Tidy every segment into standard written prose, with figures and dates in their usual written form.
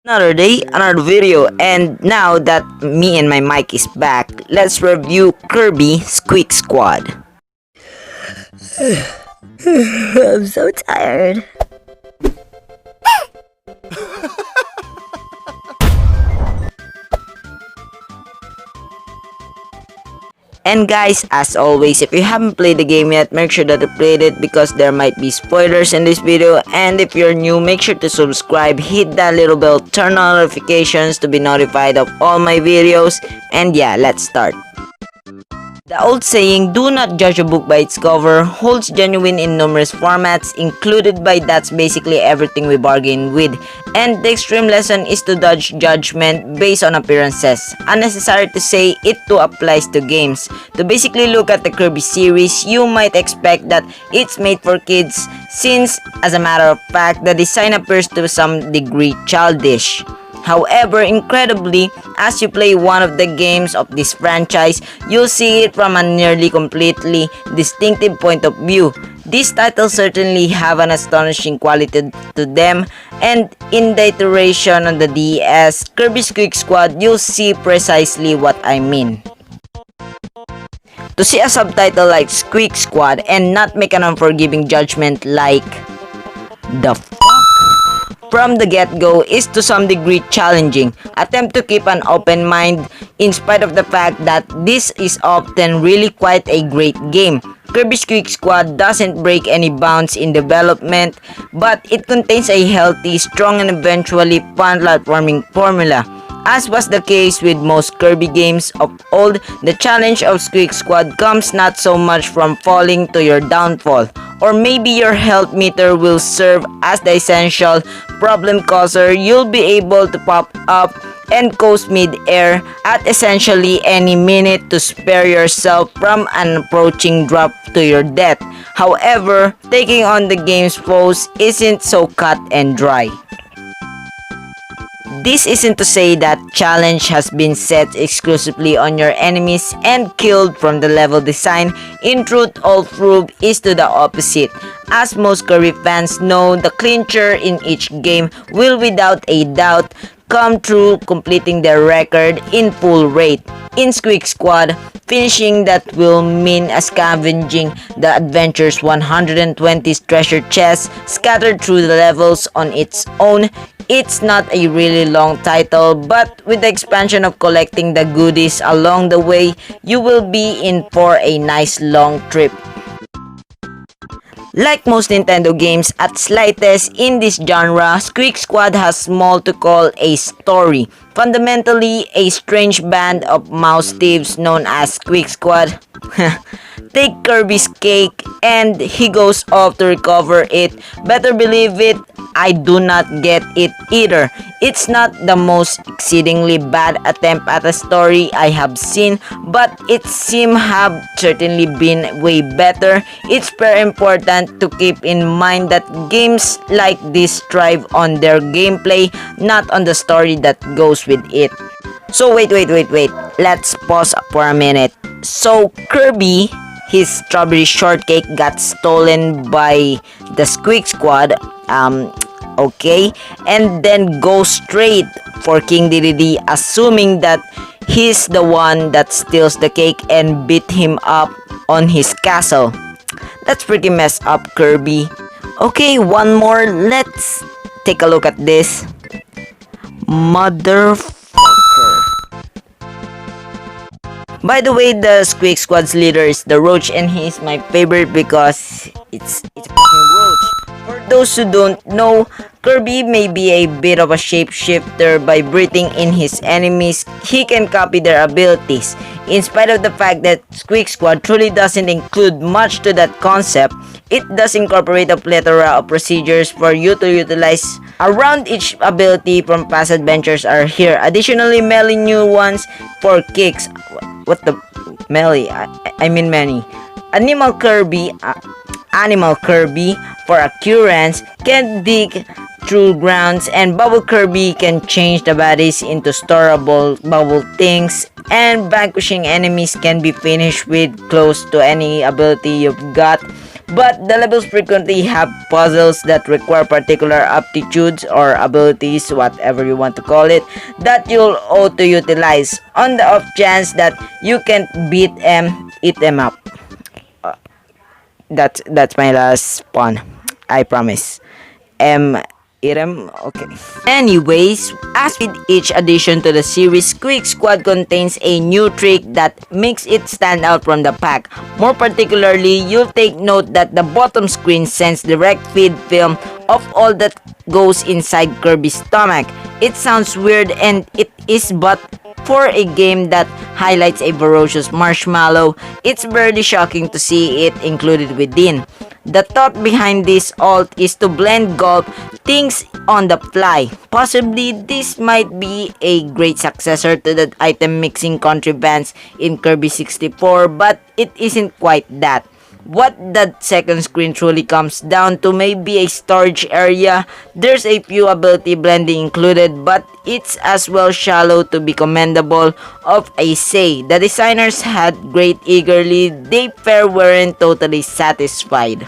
Another day, another video, and now that me and my mic is back, let's review Kirby Squeak Squad. I'm so tired. And guys, as always, if you haven't played the game yet, make sure that you played it because there might be spoilers in this video. And if you're new, make sure to subscribe, hit that little bell, turn on notifications to be notified of all my videos. And yeah, let's start. The old saying, do not judge a book by its cover, holds genuine in numerous formats, included by that's basically everything we bargain with. And the extreme lesson is to dodge judgment based on appearances. Unnecessary to say, it too applies to games. To basically look at the Kirby series, you might expect that it's made for kids, since, as a matter of fact, the design appears to some degree childish. However, incredibly, as you play one of the games of this franchise, you'll see it from a nearly completely distinctive point of view. These titles certainly have an astonishing quality to them, and in the iteration on the DS, Kirby Squeak Squad, you'll see precisely what I mean. To see a subtitle like Squeak Squad and not make an unforgiving judgment like, the from the get-go is to some degree challenging. Attempt to keep an open mind in spite of the fact that this is often really quite a great game. Kirby Squeak Squad doesn't break any bounds in development, but it contains a healthy, strong, and eventually fun platforming formula. As was the case with most Kirby games of old, the challenge of Squeak Squad comes not so much from falling to your downfall, or maybe your health meter will serve as the essential problem causer. You'll be able to pop up and coast mid-air at essentially any minute to spare yourself from an approaching drop to your death. However, taking on the game's foes isn't so cut and dry. This isn't to say that challenge has been set exclusively on your enemies and killed from the level design. In truth, all proof is to the opposite. As most Kirby fans know, the clincher in each game will without a doubt come through completing their record in full rate. In Squeak Squad, finishing that will mean scavenging the adventure's 120 treasure chests scattered through the levels on its own. It's not a really long title, but with the expansion of collecting the goodies along the way, you will be in for a nice long trip. Like most Nintendo games at slightest in this genre, Squeak Squad has small to call a story. Fundamentally, a strange band of mouse thieves known as Squeak Squad take Kirby's cake and he goes off to recover it. Better believe it, I do not get it either. It's not the most exceedingly bad attempt at a story I have seen, but it seems have certainly been way better. It's very important to keep in mind that games like this thrive on their gameplay, not on the story that goes with it. So wait. Let's pause for a minute. So Kirby, his strawberry shortcake got stolen by the Squeak Squad, okay, and then go straight for King Dedede, assuming that he's the one that steals the cake and beat him up on his castle. That's pretty messed up, Kirby. Okay, one more. Let's take a look at this. Motherfucker. By the way, the Squeak Squad's leader is the Roach, and he's my favorite because it's a fucking roach. For those who don't know, Kirby may be a bit of a shapeshifter. By breathing in his enemies, he can copy their abilities. In spite of the fact that Squeak Squad truly doesn't include much to that concept, it does incorporate a plethora of procedures for you to utilize around each ability from past adventures are here. Additionally, many new ones for kicks. What the melee? I mean many. Animal Kirby for occurrence can dig through grounds, and Bubble Kirby can change the bodies into storable bubble things, and vanquishing enemies can be finished with close to any ability you've got. but the levels frequently have puzzles that require particular aptitudes or abilities, whatever you want to call it, that you'll owe to utilize on the off chance that you can't beat them, eat them up. That's my last pawn. I promise. Irem, okay. Anyways, as with each addition to the series, Quick Squad contains a new trick that makes it stand out from the pack. More particularly, you'll take note that the bottom screen sends direct feed film of all that goes inside Kirby's stomach. It sounds weird and it is, but for a game that highlights a ferocious marshmallow, it's very shocking to see it included within. The thought behind this alt is to blend gulp things on the fly. Possibly this might be a great successor to the item mixing contrivance in Kirby 64, but it isn't quite that. What that second screen truly comes down to may be a storage area. There's a few ability blending included, but it's as well shallow to be commendable of a say. The designers had great eagerly, they fair weren't totally satisfied.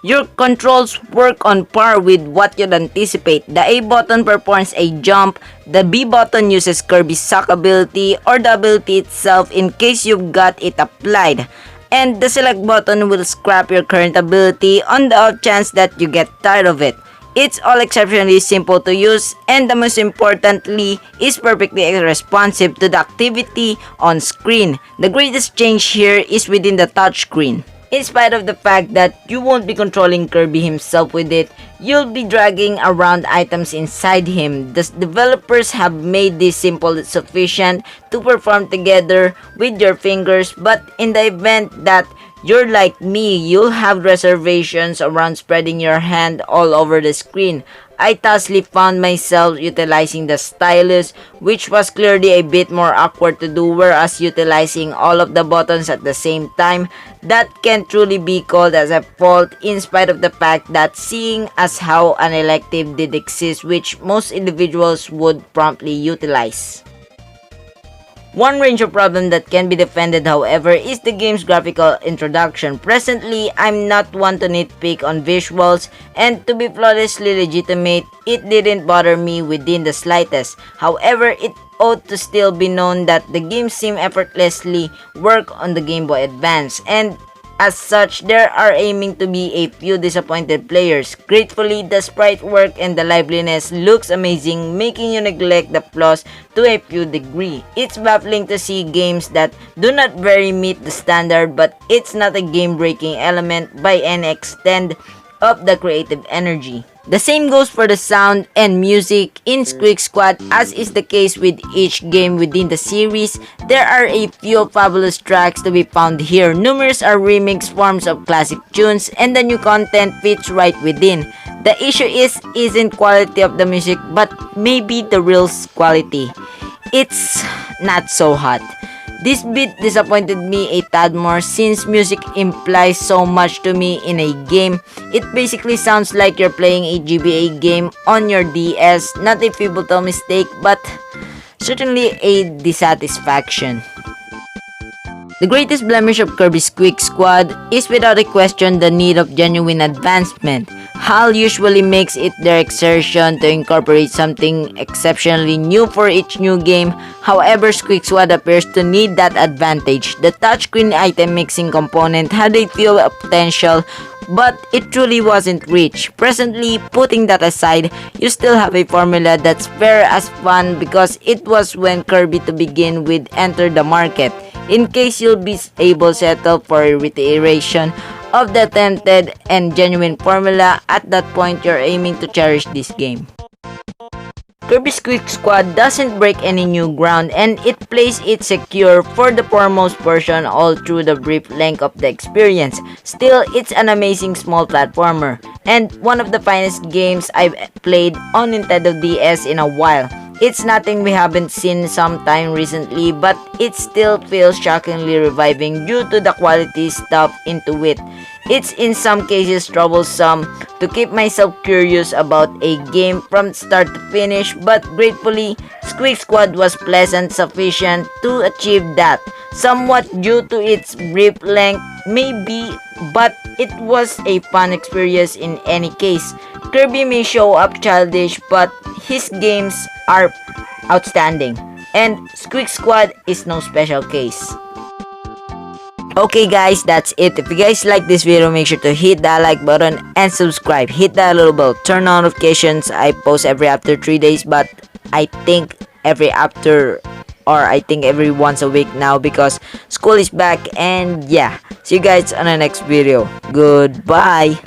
Your controls work on par with what you'd anticipate. The A button performs a jump, the B button uses Kirby's suck ability or the ability itself in case you've got it applied. And the select button will scrap your current ability on the off chance that you get tired of it. It's all exceptionally simple to use, and the most importantly is perfectly responsive to the activity on screen. The greatest change here is within the touchscreen. In spite of the fact that you won't be controlling Kirby himself with it, you'll be dragging around items inside him. The developers have made this simple sufficient to perform together with your fingers, but in the event that you're like me, you'll have reservations around spreading your hand all over the screen. I thusly found myself utilizing the stylus, which was clearly a bit more awkward to do, whereas utilizing all of the buttons at the same time, that can truly be called as a fault, in spite of the fact that seeing as how an elective did exist which most individuals would promptly utilize. One range of problem that can be defended, however, is the game's graphical introduction. Presently, I'm not one to nitpick on visuals, and to be flawlessly legitimate, it didn't bother me within the slightest. However, it ought to still be known that the game seemed effortlessly work on the Game Boy Advance, and as such, there are aiming to be a few disappointed players. Gratefully, the sprite work and the liveliness looks amazing, making you neglect the flaws to a few degree. It's baffling to see games that do not very meet the standard, but it's not a game-breaking element by any extent of the creative energy. The same goes for the sound and music in Quick Squad. As is the case with each game within the series, there are a few fabulous tracks to be found here. Numerous are remix forms of classic tunes, and the new content fits right within. The issue isn't quality of the music, but maybe the real quality. It's not so hot. This bit disappointed me a tad more since music implies so much to me in a game. It basically sounds like you're playing a GBA game on your DS, not a pivotal mistake, but certainly a dissatisfaction. The greatest blemish of Kirby's Quick Squad is without a question the need of genuine advancement. HAL usually makes it their exertion to incorporate something exceptionally new for each new game. However, Quick Squad appears to need that advantage. The touchscreen item mixing component had a few potential, but it truly wasn't reached. Presently, putting that aside, you still have a formula that's fair as fun because it was when Kirby to begin with entered the market. In case you'll be able to settle for a reiteration of the attempted and genuine formula, at that point you're aiming to cherish this game. Kirby's Quick Squad doesn't break any new ground, and it plays it secure for the foremost portion all through the brief length of the experience. Still, it's an amazing small platformer, and one of the finest games I've played on Nintendo DS in a while. It's nothing we haven't seen sometime recently, but it still feels shockingly reviving due to the quality stuff into it. It's in some cases troublesome to keep myself curious about a game from start to finish, but gratefully, Squeak Squad was pleasant sufficient to achieve that. Somewhat due to its brief length, maybe, but it was a fun experience in any case. Kirby may show up childish, but his games are outstanding, and Squeak Squad is no special case. Okay guys, that's it. If you guys like this video, make sure to hit that like button and subscribe. Hit that little bell, turn on notifications. I post every after 3 days, but I think every once a week now because school is back. And yeah, see you guys on the next video. Goodbye.